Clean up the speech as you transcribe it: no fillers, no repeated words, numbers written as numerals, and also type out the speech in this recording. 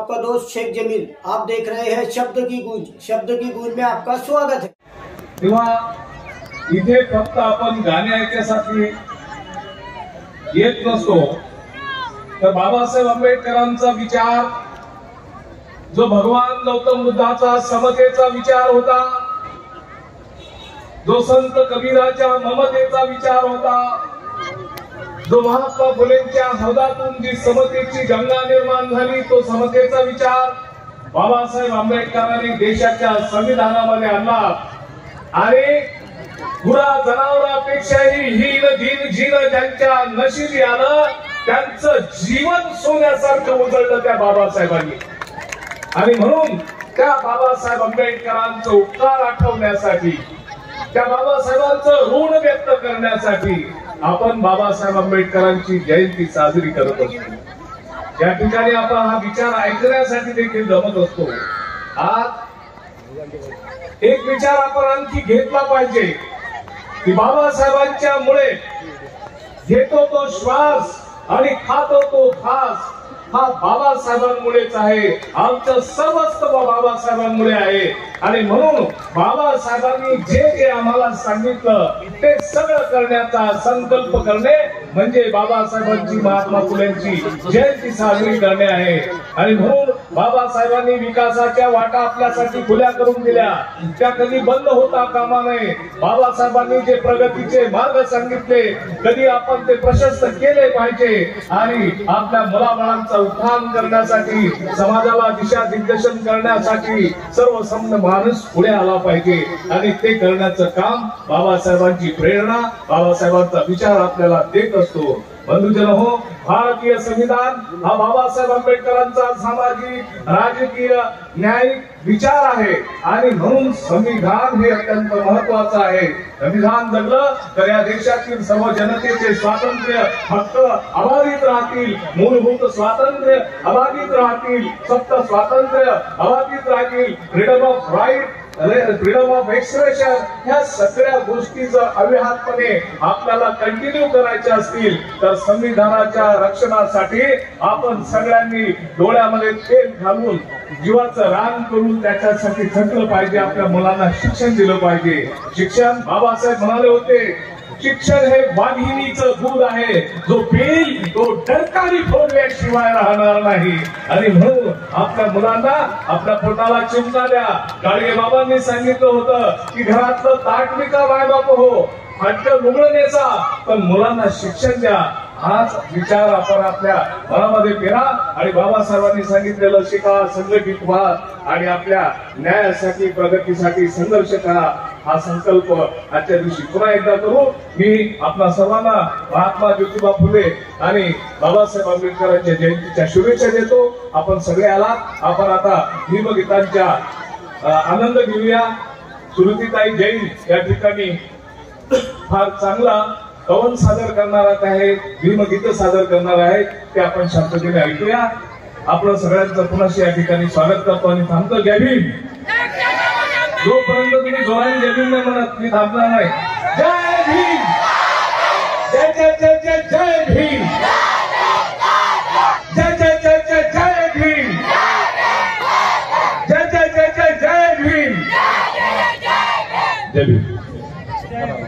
आपका दोस्त शेख जमील। आप देख रहे हैं शब्द की गूंज। शब्द की गूंज में आपका स्वागत है। तेव्हा इथे फक्त आपण गाणे ऐकण्यासाठी येत नसतो, तर बाबासाहेब आंबेडकरांचा विचार, जो भगवान गौतम बुद्धाचा समतेचा विचार होता, जो संत कबीराच्या ममतेचा विचार होता, जो महात्मा फुलेंच्या हौदातून जी समतेची गंगा निर्माण झाली, तो समतेचा विचार बाबासाहेब आंबेडकरांनी देशाच्या संविधानामध्ये आणला। आणि गुरा जनावरांपेक्षाही हीन धीन जीन ज्यांच्या नशिबी आलं, त्यांचं जीवन सोन्यासारखं उजळलं त्या बाबासाहेबांनी। आणि म्हणून त्या बाबासाहेब आंबेडकरांचा उपकार आठवण्यासाठी, त्या बाबासाहेबांचं ऋण व्यक्त करण्यासाठी आपण बाबासाहेब आंबेडकरांची जयंती साजरी करत असतो। या ठिकाणी आपण हा विचार ऐकण्यासाठी देखील जमत असतो। आज एक विचार आपण आणखी घेतला पाहिजे की बाबासाहेबांच्या मुळे घेतो तो श्वास आणि खातो तो घास हा बाबासाहेबांमुळेच आहे। आमचं सर्वस्व बाबासाहेबांमुळे आहे। आणि म्हणून बाबासाहेबांनी जे जे आम्हाला सांगितलं ते सगळं करण्याचा संकल्प करणे म्हणजे बाबासाहेबांची, महात्मा फुलेंची जयंती साजरी करणे आहे। आणि म्हणून बाबासाहेबांनी विकासाच्या वाटा आपल्यासाठी खुल्या करून दिल्या, त्या कधी बंद होता कामा नये। बाबासाहेबांनी जे प्रगतीचे मार्ग सांगितले, कधी आपण ते प्रशस्त केले पाहिजे। आणि आपल्या मुलाबाळांचा उत्थान करण्यासाठी, समाजाला दिशा दिग्दर्शन करण्यासाठी सर्वसंमत माणूस पुढे आला पाहिजे। आणि ते करण्याचं काम बाबासाहेबांची प्रेरणा, बाबासाहेबांचा विचार आपल्याला देत असतो। बंधुजन हो, भारतीय संविधान हा बाबासाहेब आंबेडकरांचा सामाजिक, राजकीय, न्यायिक विचार आहे। आणि म्हणून संविधान हे अत्यंत महत्वाचं आहे। संविधान जगलं तर या देशातील सर्व जनतेचे स्वातंत्र्य हक्क अबाधित राहतील, मूलभूत स्वातंत्र्य अबाधित राहतील, सप्त स्वातंत्र्य अबाधित राहतील, freedom of right, freedom of expression, ह्या सगळ्या गोष्टी जर अव्याहतपणे आपल्याला कंटिन्यू करायच्या असतील तर संविधानाच्या रक्षणासाठी आपण सगळ्यांनी डोळ्यामध्ये तेल घालून, जीवाचं रान करून त्याच्यासाठी झटलं पाहिजे। आपल्या मुलांना शिक्षण दिलं पाहिजे। शिक्षण, बाबासाहेब म्हणाले होते, शिक्षण हे वाघिणीचं दूध आहे, जो पिईल तो डरकाळी फोडल्याशिवाय राहणार नाही। आणि म्हणून आपल्या मुलांना आपल्या पोटाला चिमटा द्या। गाडगे बाबांनी सांगितलं होतं की घरातलं ताट विका बायबाप हो, फाटकं लुगडं नेसा, पण मुलांना शिक्षण द्या। हाच विचार आपण आपल्या मनामध्ये पेरा। आणि बाबासाहेबांनी सांगितलेलं शिका, संघटित व्हा आणि आपल्या न्यायासाठी, प्रगतीसाठी संघर्ष करा, हा संकल्प आजच्या दिवशी पुन्हा एकदा करू। मी आपल्या सर्वांना महात्मा ज्योतिबा फुले आणि बाबासाहेब आंबेडकरांच्या जयंतीच्या शुभेच्छा देतो। आपण सगळे आलात। आपण आता भीमगीतांच्या आनंद घेऊया। सुरुतीताई जैन या ठिकाणी फार चांगला कवन सादर करणार आहे, भीमगीत सादर करणार आहे, ते आपण शांततेने ऐकूया। आपलं सगळ्यांचं पुन्हा या ठिकाणी स्वागत करतो आणि थांबतो। जय भीम। जोपर्यंत तुम्ही जोराने जय भीम नाही म्हणत, मी थांबणार नाही। जय भीम, जय जय जय जय जय भीम, जय जय जय जय जय भीम, जय जय जय जय जय भीम, जय भीम।